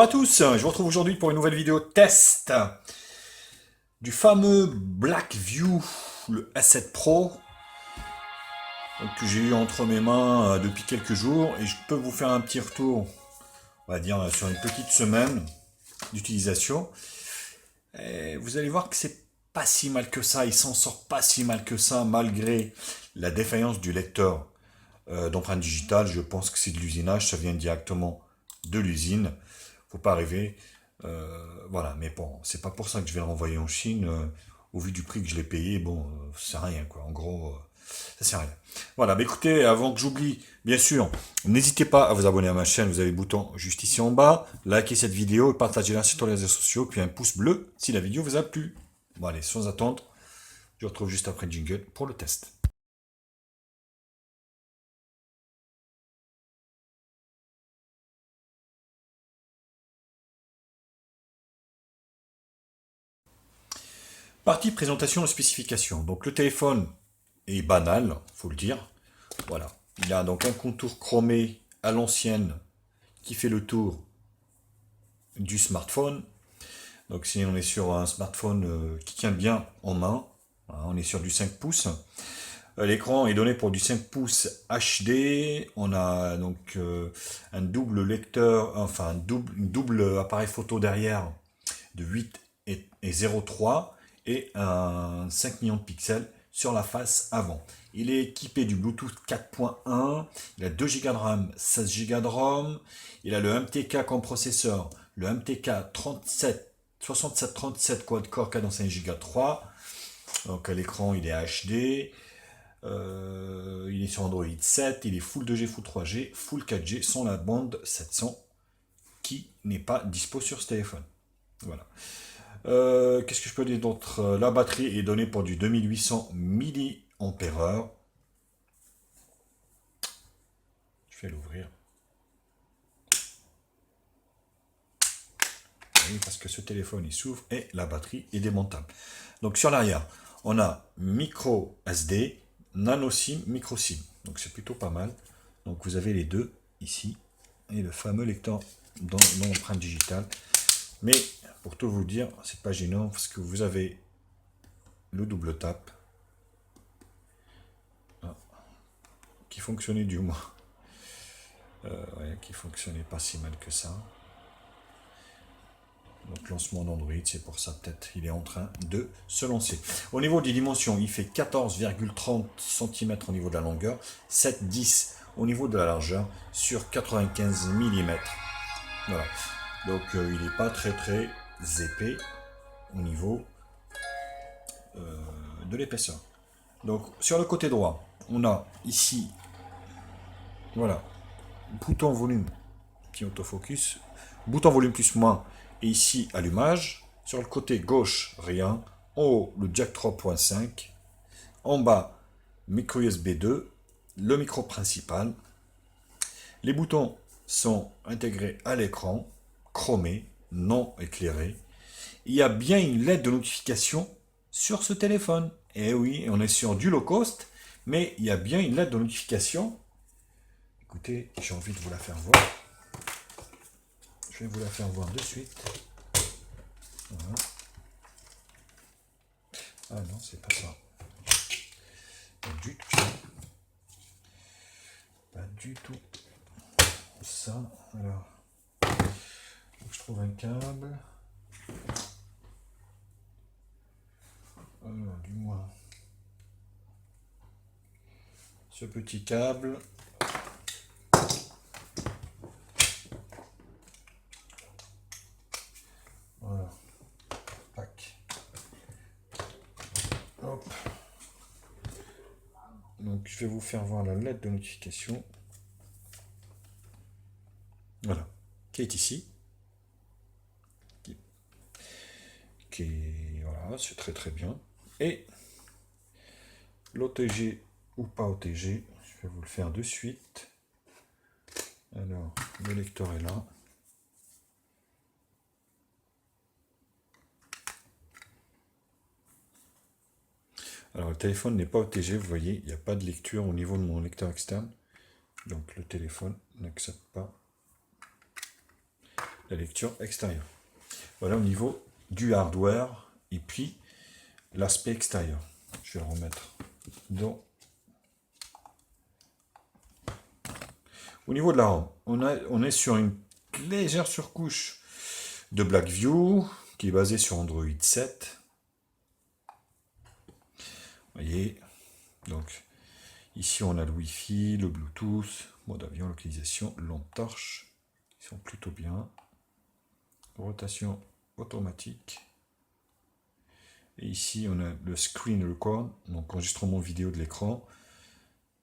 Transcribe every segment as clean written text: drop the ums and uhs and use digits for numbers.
à tous, je vous retrouve aujourd'hui pour une nouvelle vidéo test du fameux Blackview, le S7 Pro, que j'ai eu entre mes mains depuis quelques jours, et je peux vous faire un petit retour, on va dire sur une petite semaine d'utilisation. Et vous allez voir que c'est pas si mal que ça, il s'en sort pas si mal que ça, malgré la défaillance du lecteur d'empreinte digitale. Je pense que c'est de l'usinage, ça vient directement de l'usine. Faut pas rêver. Voilà, mais bon, c'est pas pour ça que je vais le renvoyer en Chine. Au vu du prix que je l'ai payé, bon, c'est rien quoi. En gros, ça sert à rien. Voilà, mais écoutez, avant que j'oublie, bien sûr, n'hésitez pas à vous abonner à ma chaîne. Vous avez le bouton juste ici en bas. Likez cette vidéo et partagez-la sur les réseaux sociaux. Puis un pouce bleu si la vidéo vous a plu. Bon, allez, sans attendre, je vous retrouve juste après le jingle pour le test. Partie présentation et spécification. Donc le téléphone est banal, faut le dire. Voilà. Il a donc un contour chromé à l'ancienne qui fait le tour du smartphone. Donc si on est sur un smartphone qui tient bien en main, hein, on est sur du 5 pouces. L'écran est donné pour du 5 pouces HD. On a donc un double lecteur, enfin une double appareil photo derrière de 8 et 0,3 et un 5 millions de pixels sur la face avant. Il est équipé du Bluetooth 4.1, il a 2 Go de RAM, 16 Go de ROM, il a le MTK comme processeur, le MTK 6737 quad-core cadence 1 Go 3. Donc à l'écran il est HD, il est sur Android 7, il est Full 2G, Full 3G, Full 4G sans la bande 700 qui n'est pas dispo sur ce téléphone. Voilà. Qu'est-ce que je peux dire d'autre? La batterie est donnée pour du 2800 mAh. Je vais l'ouvrir. Oui, parce que ce téléphone il s'ouvre et la batterie est démontable. Donc sur l'arrière, on a micro SD, nano SIM, micro SIM. Donc c'est plutôt pas mal. Donc vous avez les deux ici et le fameux lecteur d'empreinte digitale. Mais pour tout vous dire, c'est pas gênant parce que vous avez le double tap qui fonctionnait du moins. Ouais, qui fonctionnait pas si mal que ça. Donc lancement d'Android, c'est pour ça peut-être il est en train de se lancer. Au niveau des dimensions, il fait 14,30 cm au niveau de la longueur, 7,10 au niveau de la largeur sur 95 mm. Voilà. Donc il n'est pas très épais au niveau de l'épaisseur. Donc sur le côté droit, on a ici, voilà, bouton volume qui autofocus, bouton volume plus moins, et ici allumage. Sur le côté gauche, rien. En haut, le jack 3.5. En bas, micro USB 2, le micro principal. Les boutons sont intégrés à l'écran, chromé, non éclairé. Il y a bien une LED de notification sur ce téléphone. Et oui, on est sur du low cost, mais il y a bien une LED de notification. Écoutez, j'ai envie de vous la faire voir. Je vais vous la faire voir de suite. Voilà. Ah non, c'est pas ça. Pas du tout ça. Pas du tout ça. Alors, faut que je trouve un câble. Alors, du moins. Ce petit câble. Voilà. Tac. Hop. Donc je vais vous faire voir la LED de notification. Voilà. Qui est ici. Voilà, c'est très bien. Et l'OTG ou pas OTG, je vais vous le faire de suite. Alors, le lecteur est là. Alors le téléphone n'est pas OTG, vous voyez, il n'y a pas de lecture au niveau de mon lecteur externe. Donc le téléphone n'accepte pas la lecture extérieure. Voilà au niveau du hardware et puis l'aspect extérieur. Je vais le remettre dans. Au niveau de la ROM, on est sur une légère surcouche de Blackview qui est basée sur Android 7. Vous voyez, donc ici on a le Wi-Fi, le Bluetooth, mode avion, localisation, lampe torche, ils sont plutôt bien. Rotation automatique. Et ici on a le screen record, donc enregistrement vidéo de l'écran.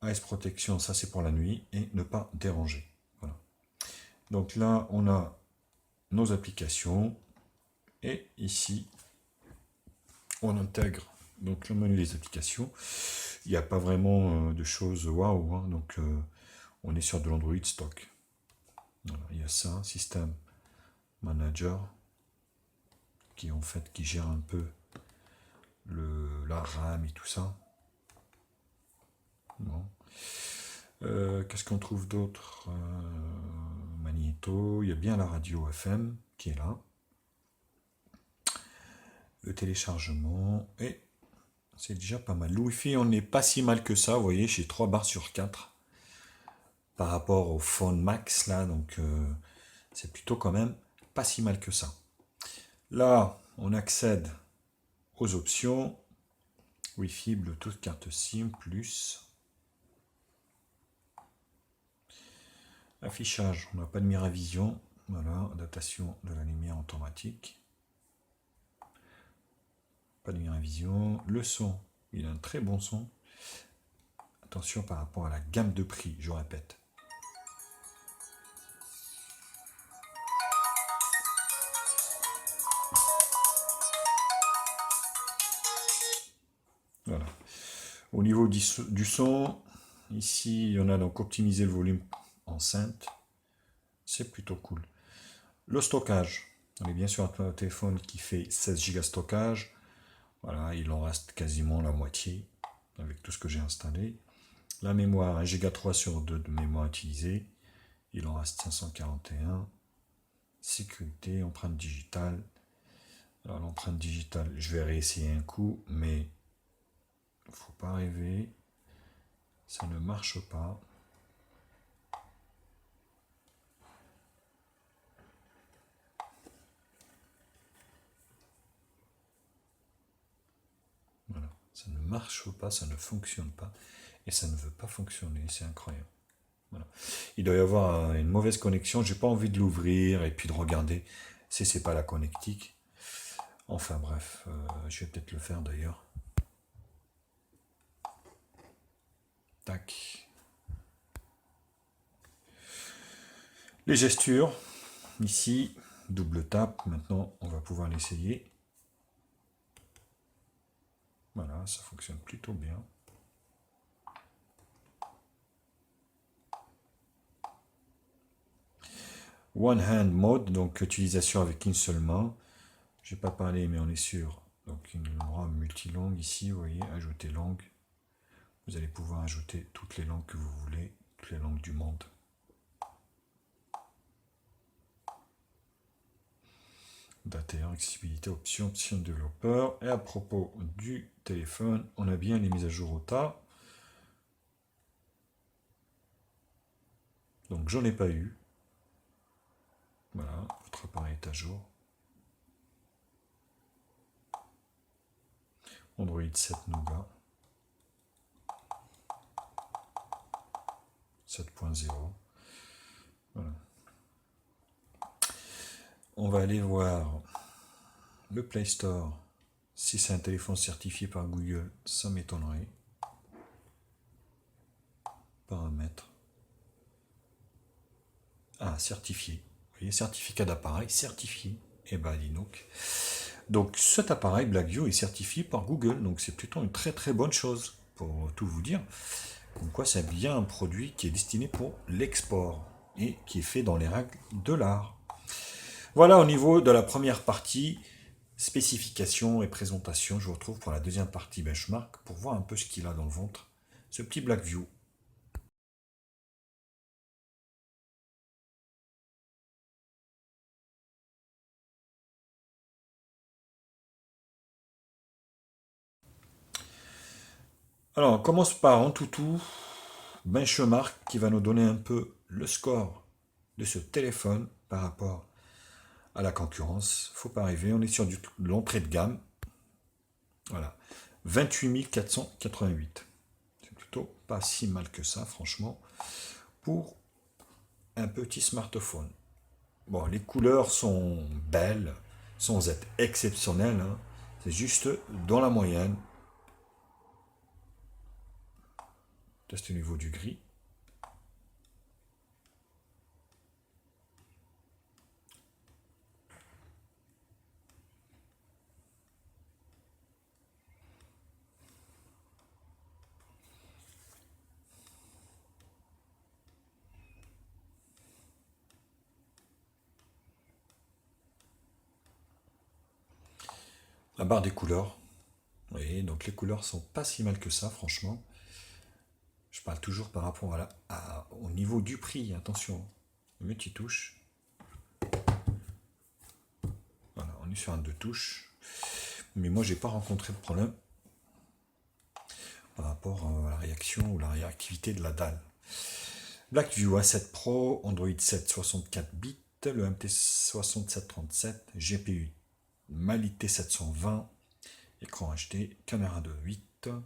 Eyes protection, ça c'est pour la nuit, et ne pas déranger. Voilà. Donc là on a nos applications, et ici on intègre donc le menu des applications. Il n'y a pas vraiment de choses waouh, hein, donc on est sur de l'Android stock. Voilà, il y a ça, System Manager, qui en fait qui gère un peu la RAM et tout ça. Bon. Qu'est-ce qu'on trouve d'autre? Magnéto, il y a bien la radio FM qui est là. Le téléchargement, et c'est déjà pas mal. Le Wi-Fi, on n'est pas si mal que ça, vous voyez, j'ai 3 barres sur 4 par rapport au Phone Max, là, donc c'est plutôt quand même pas si mal que ça. Là, on accède aux options. Wi-Fi, Bluetooth, carte SIM, plus. Affichage, on n'a pas de Miravision. Voilà, adaptation de la lumière automatique. Pas de Miravision. Le son, il a un très bon son. Attention par rapport à la gamme de prix, je répète. Voilà. Au niveau du son, ici, on a donc optimisé le volume enceinte. C'est plutôt cool. Le stockage, on est bien sur un téléphone qui fait 16 Go de stockage. Voilà, il en reste quasiment la moitié avec tout ce que j'ai installé. La mémoire, 1 Go 3 sur 2 de mémoire utilisée. Il en reste 541. Sécurité, empreinte digitale. Alors l'empreinte digitale, je vais réessayer un coup, mais il ne faut pas rêver. Ça ne marche pas. Voilà, ça ne marche pas, ça ne fonctionne pas. Et ça ne veut pas fonctionner, c'est incroyable. Voilà. Il doit y avoir une mauvaise connexion, j'ai pas envie de l'ouvrir et puis de regarder si c'est pas la connectique. Enfin bref, je vais peut-être le faire d'ailleurs. Tac. Les gestures, ici, double tap, maintenant on va pouvoir l'essayer. Voilà, ça fonctionne plutôt bien. One hand mode, donc utilisation avec une seule main. Je n'ai pas parlé, mais on est sur donc une ROM multilangue ici, vous voyez, ajouter langue. Vous allez pouvoir ajouter toutes les langues que vous voulez, toutes les langues du monde. D'intérieur, accessibilité, option de développeur. Et à propos du téléphone, on a bien les mises à jour au tas. Donc j'en ai pas eu. Voilà, votre appareil est à jour. Android 7 Nougat. 7.0. Voilà. On va aller voir le Play Store. Si c'est un téléphone certifié par Google, ça m'étonnerait. Paramètres. Ah, certifié. Vous voyez, certificat d'appareil, certifié. Et ben, dis donc cet appareil Blackview est certifié par Google, donc c'est plutôt une très très bonne chose, pour tout vous dire. Comme quoi c'est bien un produit qui est destiné pour l'export et qui est fait dans les règles de l'art. Voilà au niveau de la première partie, spécification et présentation. Je vous retrouve pour la deuxième partie benchmark pour voir un peu ce qu'il a dans le ventre, ce petit Blackview. Alors, on commence par en toutou, benchmark qui va nous donner un peu le score de ce téléphone par rapport à la concurrence. Faut pas rêver, on est sur l'entrée de gamme. Voilà, 28 488. C'est plutôt pas si mal que ça, franchement, pour un petit smartphone. Bon, les couleurs sont belles, sans être exceptionnelles, hein. C'est juste dans la moyenne. Test au niveau du gris. La barre des couleurs. Oui, donc les couleurs sont pas si mal que ça, franchement. Je parle toujours par rapport au niveau du prix, attention. Le petit touche. Voilà, on est sur un 2 touches. Mais moi, j'ai pas rencontré de problème par rapport à la réaction ou la réactivité de la dalle. Blackview A7 Pro, Android 7 64 bits, le MT6737, GPU Mali T720, écran HD, caméra de 8, 2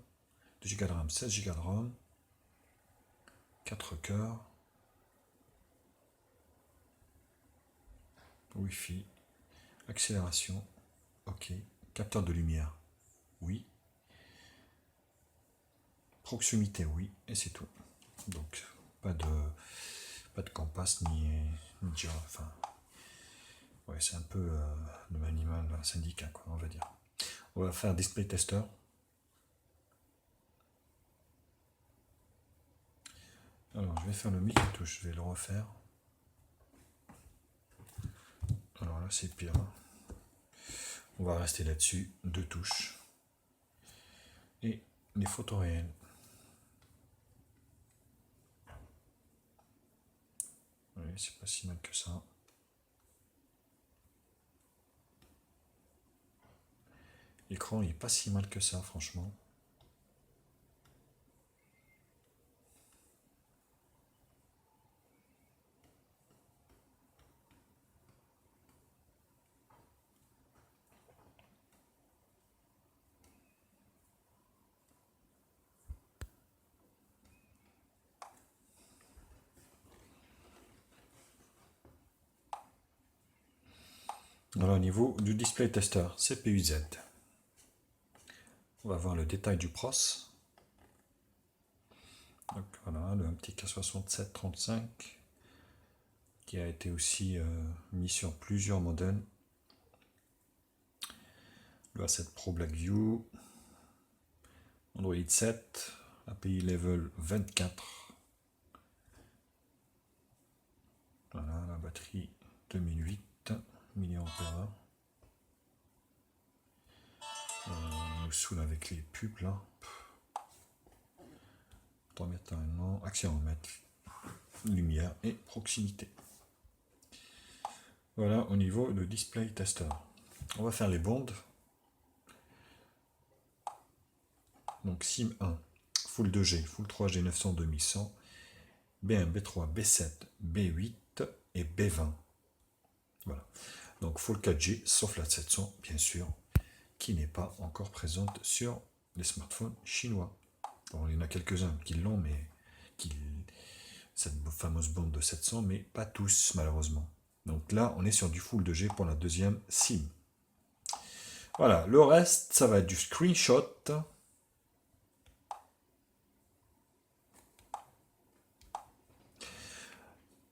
Go de RAM, 16 Go de ROM, 4 cœurs, Wi-Fi, accélération, ok, capteur de lumière, oui, proximité, oui, et c'est tout. Donc, pas de compass ni enfin, ouais, c'est un peu le animal syndicat, quoi, on va dire. On va faire display tester. Alors, je vais faire le multitouche, je vais le refaire. Alors là, c'est pire. On va rester là-dessus, 2 touches. Et les photos réelles. Oui, c'est pas si mal que ça. L'écran, il est pas si mal que ça, franchement. Alors, au niveau du display tester, CPU-Z. On va voir le détail du pros. Donc, voilà, le petit K6735 qui a été aussi mis sur plusieurs modèles. Le A7 Pro Blackview, Android 7, API Level 24. Voilà, la batterie 2008 mAh. On nous saoule avec les pubs là. 3 mètres normalement, accéléromètre, lumière et proximité. Voilà au niveau de display tester. On va faire les bandes. Donc SIM 1, Full 2G, Full 3G 900 2100, B1, B3, B7, B8 et B20. Voilà. Donc Full 4G, sauf la 700, bien sûr, qui n'est pas encore présente sur les smartphones chinois. Bon, il y en a quelques-uns qui l'ont, mais cette fameuse bande de 700, mais pas tous, malheureusement. Donc là, on est sur du Full 2G pour la deuxième SIM. Voilà, le reste, ça va être du screenshot.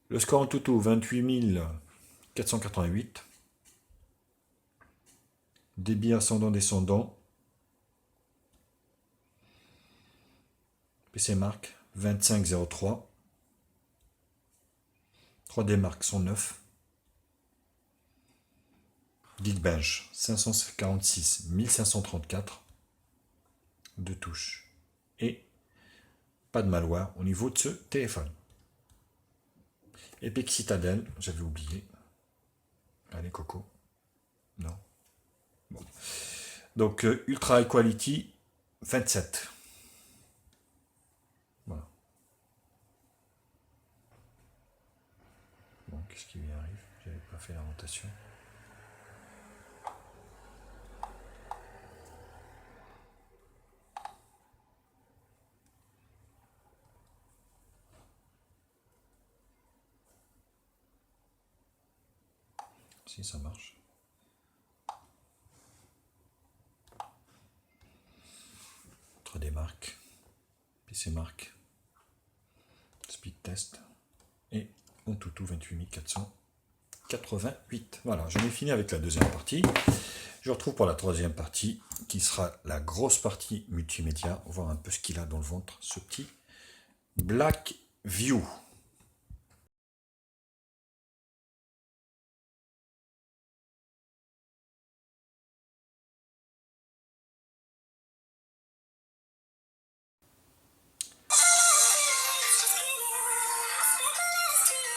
Le score en tout, 28 488. Débit ascendant-descendant. PC Mark 2503. 3D Mark 109. Geekbench 546 1534. 2 touches. Et pas de malware au niveau de ce téléphone. Epic Citadel, j'avais oublié. Allez, Coco. Non. Bon. Donc, Ultra High Quality 27. si ça marche. Entre des marques. PC Mark. Speed test. Et Antutu 28488. Voilà, j'en ai fini avec la deuxième partie. Je vous retrouve pour la troisième partie, qui sera la grosse partie multimédia. On va voir un peu ce qu'il a dans le ventre, ce petit Blackview.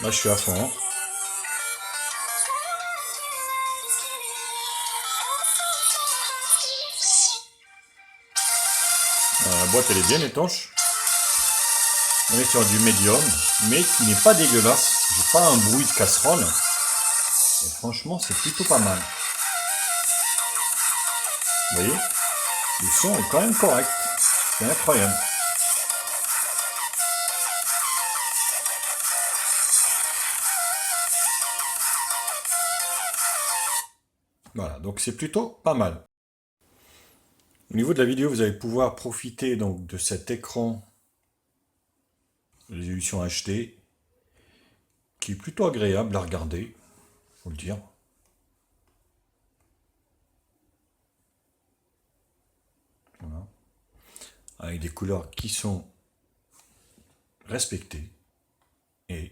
Là, je suis à fond. Hein. La boîte, elle est bien étanche. On est sur du médium, mais qui n'est pas dégueulasse. J'ai pas un bruit de casserole. Et franchement, c'est plutôt pas mal. Vous voyez, le son est quand même correct. C'est incroyable. Voilà, donc c'est plutôt pas mal. Au niveau de la vidéo, vous allez pouvoir profiter donc de cet écran résolution HD qui est plutôt agréable à regarder, faut le dire. Voilà. Avec des couleurs qui sont respectées et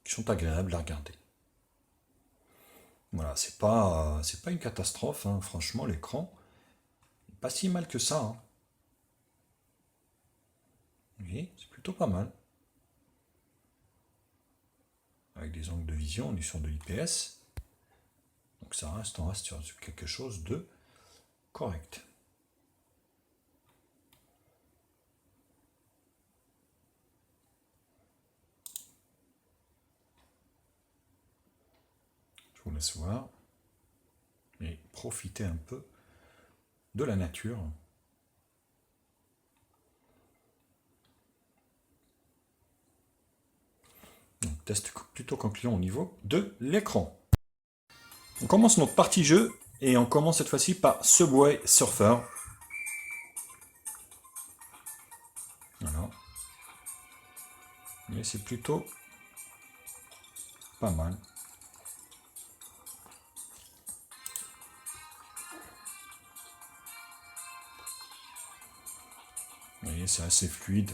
qui sont agréables à regarder. Voilà, c'est pas une catastrophe, hein. Franchement, l'écran, pas si mal que ça. Hein. Oui, c'est plutôt pas mal. Avec des angles de vision, on est sur de l'IPS. Donc ça reste, on reste sur quelque chose de correct. Je vous laisse voir. Et profiter un peu de la nature. Donc, test plutôt concluant au niveau de l'écran. On commence notre partie jeu et on commence cette fois-ci par Subway Surfer. Voilà. Mais c'est plutôt pas mal. Vous voyez, c'est assez fluide.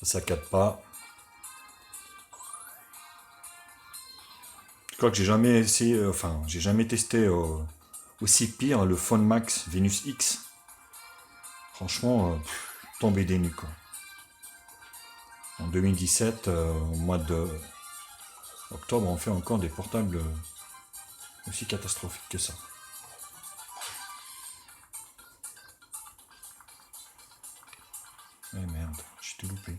Ça saccade pas. Je crois que j'ai jamais essayé, j'ai jamais testé aussi pire le Phone Max Venus X. Franchement, tombé des nues quoi. En 2017, au mois de octobre, on fait encore des portables aussi catastrophiques que ça. Eh merde, j'ai tout loupé.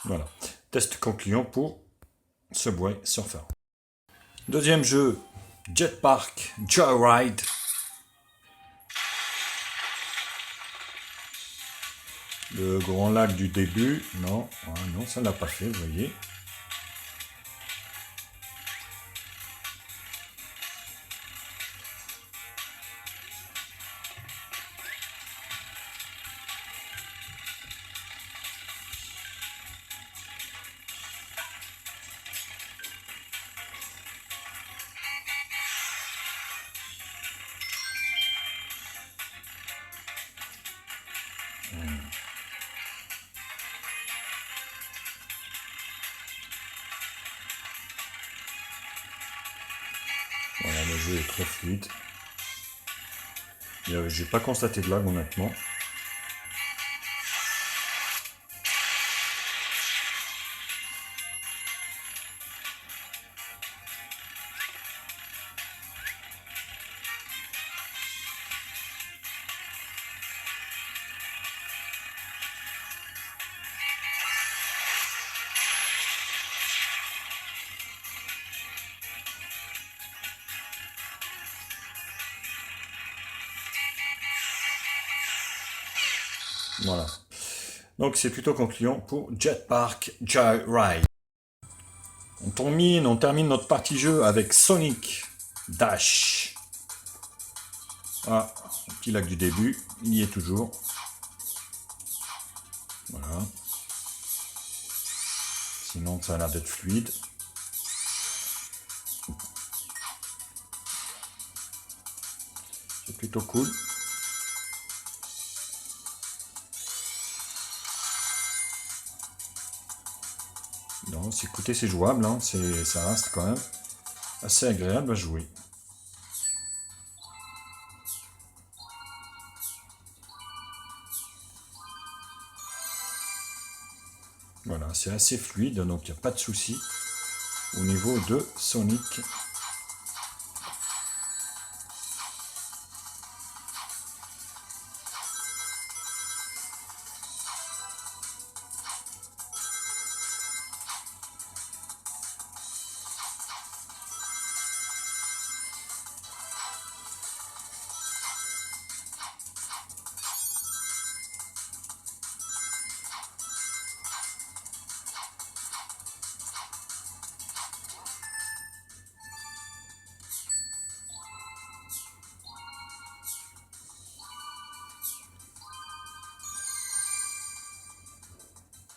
Voilà. Test concluant pour Subway Surfer. Deuxième jeu, Jetpack Joyride. Le grand lac du début. Non, non, ça l'a pas fait, vous voyez. Voilà, le jeu est très fluide. J'ai pas constaté de lag honnêtement. Voilà. Donc c'est plutôt concluant pour Jetpack Joyride. On termine notre partie jeu avec Sonic Dash. Ah, un petit lac du début, il y est toujours. Voilà. Sinon ça a l'air d'être fluide. C'est plutôt cool. Non, écoutez, c'est jouable, hein. Ça reste quand même assez agréable à jouer. Voilà, c'est assez fluide, donc il n'y a pas de souci au niveau de Sonic.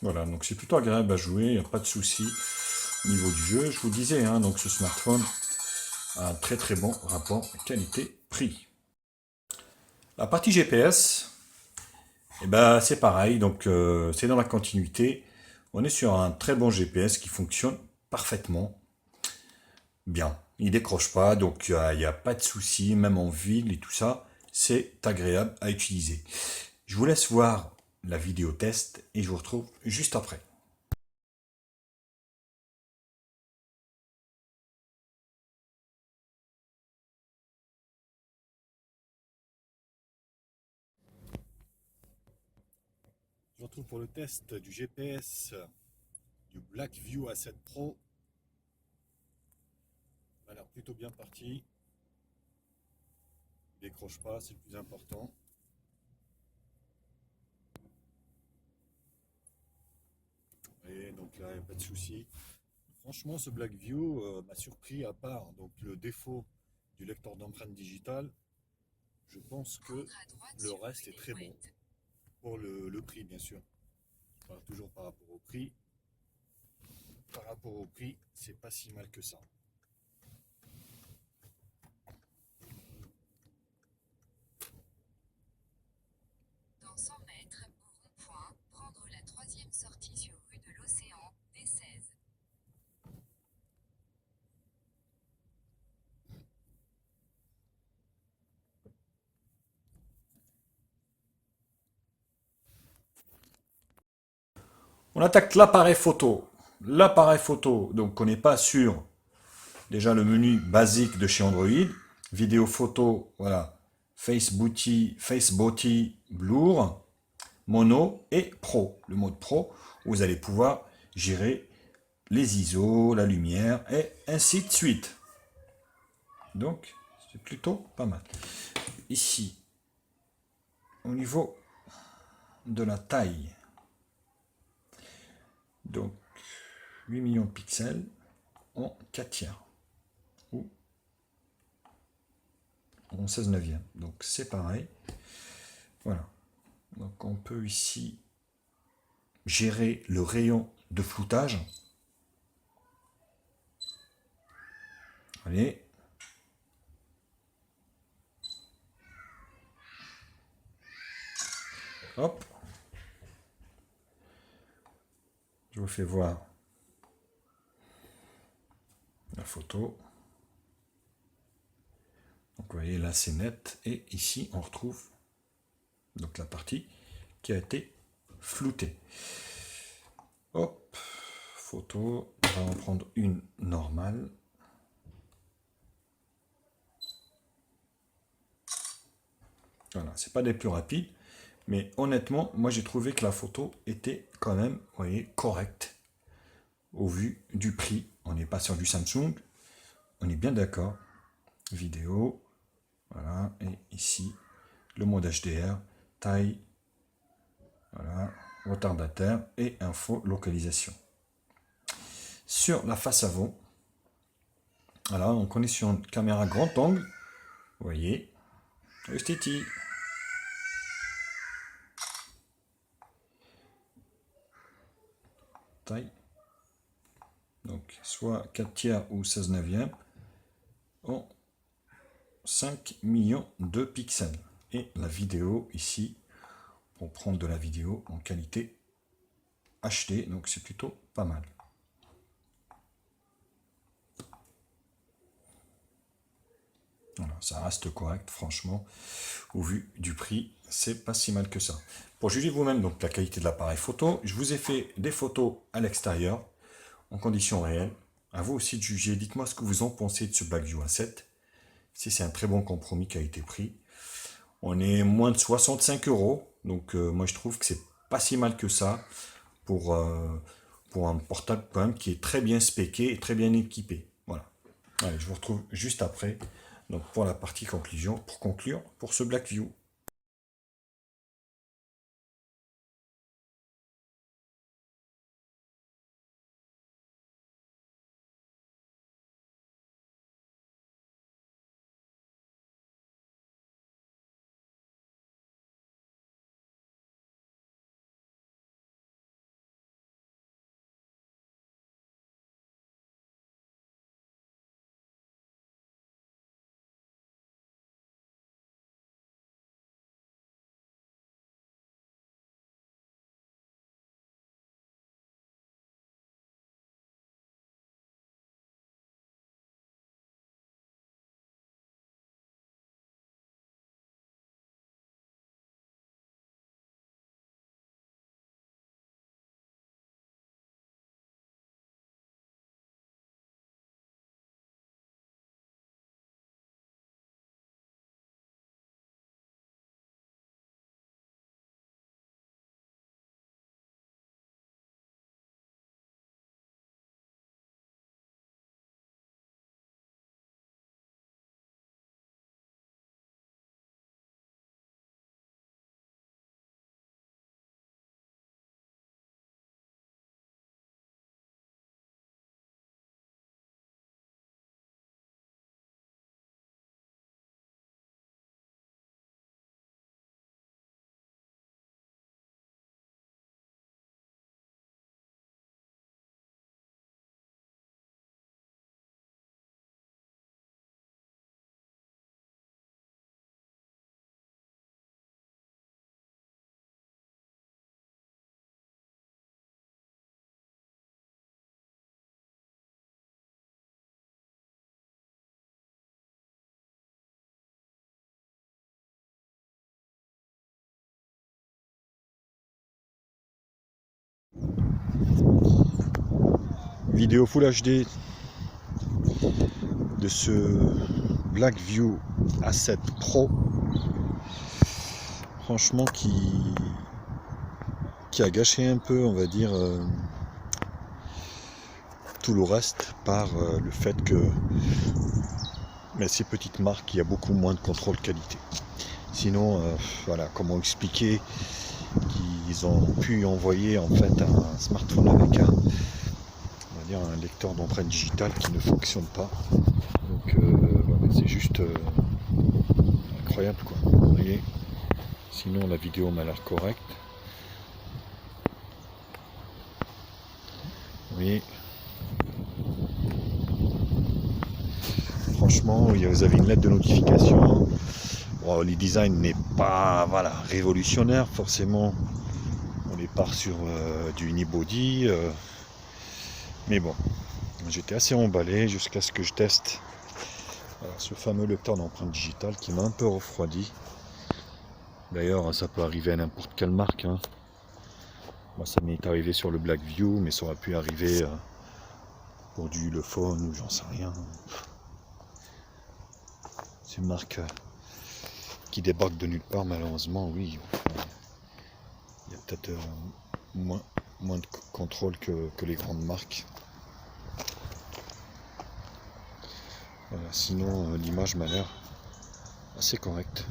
Voilà, donc c'est plutôt agréable à jouer, il n'y a pas de souci au niveau du jeu. Je vous disais, hein, donc ce smartphone a un très très bon rapport qualité-prix. La partie GPS, eh ben, c'est pareil, donc c'est dans la continuité. On est sur un très bon GPS qui fonctionne parfaitement bien. Il décroche pas, donc il n'y a pas de souci, même en ville et tout ça, c'est agréable à utiliser. Je vous laisse voir la vidéo test et je vous retrouve juste après. Je vous retrouve pour le test du GPS du Blackview A7 Pro. Ça a l'air plutôt bien parti. Il décroche pas, c'est le plus important. Et donc là, il n'y a pas de souci. Franchement, ce Blackview m'a surpris à part donc le défaut du lecteur d'empreintes digitales. Je pense que le reste est très bon. Pour le prix, bien sûr. Je parle toujours par rapport au prix. Par rapport au prix, c'est pas si mal que ça. Dans 100 mètres, au rond-point, prendre la troisième sortie sur rue de l'Océan, D16. On attaque l'appareil photo. L'appareil photo, donc on n'est pas sur déjà le menu basique de chez Android. Vidéo photo, voilà. Face Body, Blur, Mono et Pro. Le mode Pro, où vous allez pouvoir gérer les ISO, la lumière et ainsi de suite. Donc, c'est plutôt pas mal. Ici, au niveau de la taille, donc 8 millions de pixels en 4 tiers ou en 16 neuvième. Donc c'est pareil. Voilà. Donc on peut ici gérer le rayon de floutage. Allez. Hop. Je vous fais voir la photo. Donc vous voyez là c'est net et ici on retrouve donc la partie qui a été floutée. Hop, photo, on va en prendre une normale. Voilà, c'est pas des plus rapides, mais honnêtement, moi j'ai trouvé que la photo était quand même, vous voyez, correcte au vu du prix. On n'est pas sur du Samsung, on est bien d'accord. Vidéo, voilà, et ici le mode HDR, taille Voilà, retardataire et info localisation. Sur la face avant, voilà, donc on est sur une caméra grand angle. Vous voyez, esthétique. Taille. Donc soit 4 tiers ou 16 neuvième en 5 millions de pixels. Et la vidéo ici, pour prendre de la vidéo en qualité HD, donc c'est plutôt pas mal. Voilà, ça reste correct, franchement. Au vu du prix, c'est pas si mal que ça. Pour juger vous-même donc la qualité de l'appareil photo, je vous ai fait des photos à l'extérieur, en conditions réelles. À vous aussi de juger. Dites-moi ce que vous en pensez de ce Blackview A7. Si c'est un très bon compromis qui a été pris. On est moins de 65 €. Donc moi je trouve que c'est pas si mal que ça pour un portable quand même qui est très bien spéqué et très bien équipé. Voilà. Allez, je vous retrouve juste après. Donc pour la partie conclusion, pour conclure pour ce Blackview. Vidéo Full HD de ce Blackview A7 Pro, franchement qui a gâché un peu, on va dire, tout le reste par le fait que mais ces petites marques, il y a beaucoup moins de contrôle qualité. Sinon, voilà, comment expliquer qu'ils ont pu envoyer en fait un smartphone avec on va dire un lecteur d'empreinte digitale qui ne fonctionne pas. Donc voilà, c'est juste incroyable quoi. Vous voyez. Sinon la vidéo m'a l'air correcte. Vous voyez. Franchement, vous avez une lettre de notification. Bon, le design n'est pas voilà, révolutionnaire, forcément. On est part sur du unibody. Mais bon, j'étais assez emballé jusqu'à ce que je teste ce fameux lecteur d'empreinte digitale qui m'a un peu refroidi. D'ailleurs, ça peut arriver à n'importe quelle marque. Hein. Moi, ça m'est arrivé sur le Blackview, mais ça aurait pu arriver pour du Ulefone ou j'en sais rien. C'est une marque qui débarque de nulle part, malheureusement, oui. Il y a peut-être moins de contrôle que les grandes marques. Voilà, sinon, l'image m'a l'air assez correcte.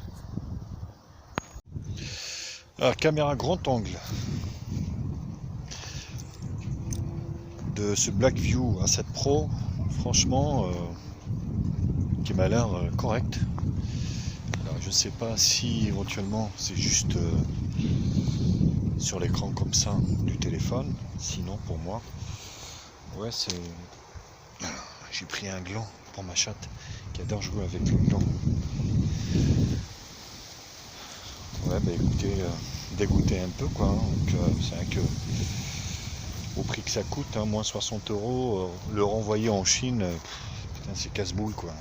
Alors, caméra grand angle de ce Blackview A7 Pro, franchement, qui m'a l'air correct. Alors, je sais pas si éventuellement c'est juste sur l'écran comme ça du téléphone, sinon pour moi, ouais, c'est. J'ai pris un gland pour ma chatte qui adore jouer avec le gland. Ouais, bah écoutez, dégoûté un peu quoi. Donc, c'est vrai que au prix que ça coûte, hein, moins 60 euros, le renvoyer en Chine, putain, c'est casse-boule quoi.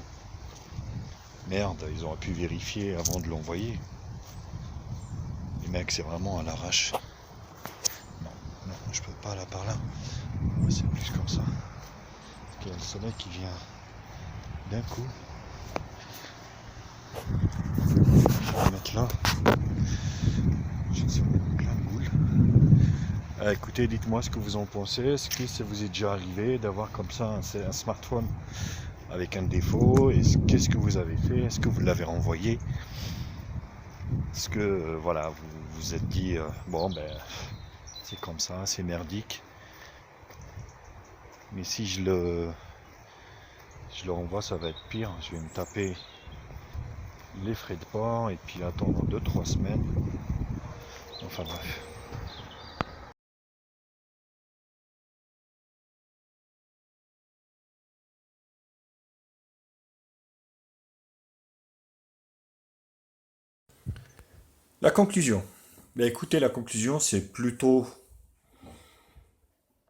Merde, ils auraient pu vérifier avant de l'envoyer. Les mecs, c'est vraiment à l'arrache. Non, non, je peux pas là par là. C'est plus comme ça. Il y a le soleil qui vient d'un coup. Je vais mettre là. Je sais pas, plein de boules. Écoutez, dites-moi ce que vous en pensez. Est-ce que ça vous est déjà arrivé d'avoir comme ça un smartphone avec un défaut? Qu'est-ce que vous avez fait? Est-ce que vous l'avez renvoyé? Est-ce que voilà, vous vous êtes dit bon ben c'est comme ça, c'est merdique. Mais si je le renvoie, ça va être pire. Je vais me taper les frais de port et puis attendre 2-3 semaines. Enfin bref. La conclusion. Ben écoutez, la conclusion, c'est plutôt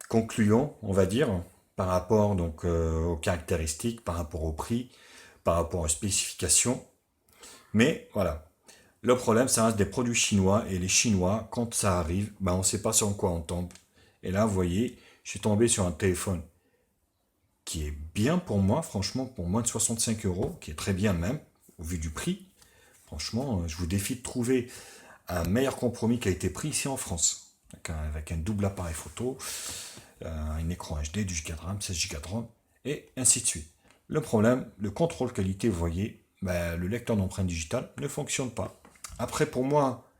concluant, on va dire, par rapport donc aux caractéristiques, par rapport au prix, par rapport aux spécifications. Mais voilà, le problème, ça reste des produits chinois et les Chinois, quand ça arrive, ben on ne sait pas sur quoi on tombe. Et là, vous voyez, je suis tombé sur un téléphone qui est bien pour moi, franchement, pour moins de 65 euros, qui est très bien même, au vu du prix. Franchement, je vous défie de trouver un meilleur compromis qui a été pris ici en France, avec un double appareil photo, un écran HD, du Go de RAM, 16 Go de RAM, et ainsi de suite. Le problème, le contrôle qualité, vous voyez, ben, le lecteur d'empreinte digitale ne fonctionne pas. Après, pour moi,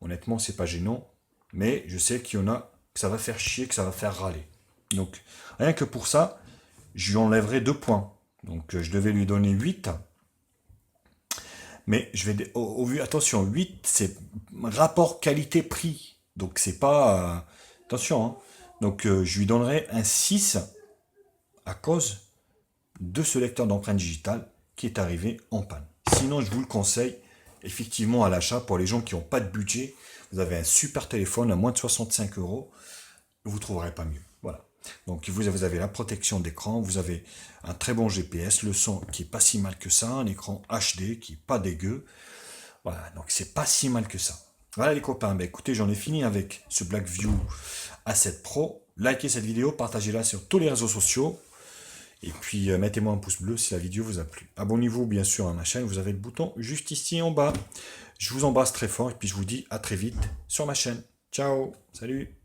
honnêtement, c'est pas gênant, mais je sais qu'il y en a que ça va faire chier, que ça va faire râler. Donc, rien que pour ça, je lui enlèverai 2 points. Donc, je devais lui donner 8. Mais je vais au vu, attention, 8, c'est rapport qualité-prix. Donc c'est pas. Attention, hein. Donc je lui donnerai un 6 à cause de ce lecteur d'empreinte digitale qui est arrivé en panne. Sinon, je vous le conseille, effectivement, à l'achat, pour les gens qui n'ont pas de budget, vous avez un super téléphone à moins de 65 euros, vous ne trouverez pas mieux. Voilà. Donc vous avez la protection d'écran, vous avez un très bon GPS, le son qui est pas si mal que ça, un écran HD qui est pas dégueu. Voilà, donc c'est pas si mal que ça. Voilà les copains, bah écoutez, j'en ai fini avec ce Blackview A7 Pro. Likez cette vidéo, partagez-la sur tous les réseaux sociaux. Et puis mettez-moi un pouce bleu si la vidéo vous a plu. Abonnez-vous bien sûr à ma chaîne, vous avez le bouton juste ici en bas. Je vous embrasse très fort et puis je vous dis à très vite sur ma chaîne. Ciao, salut.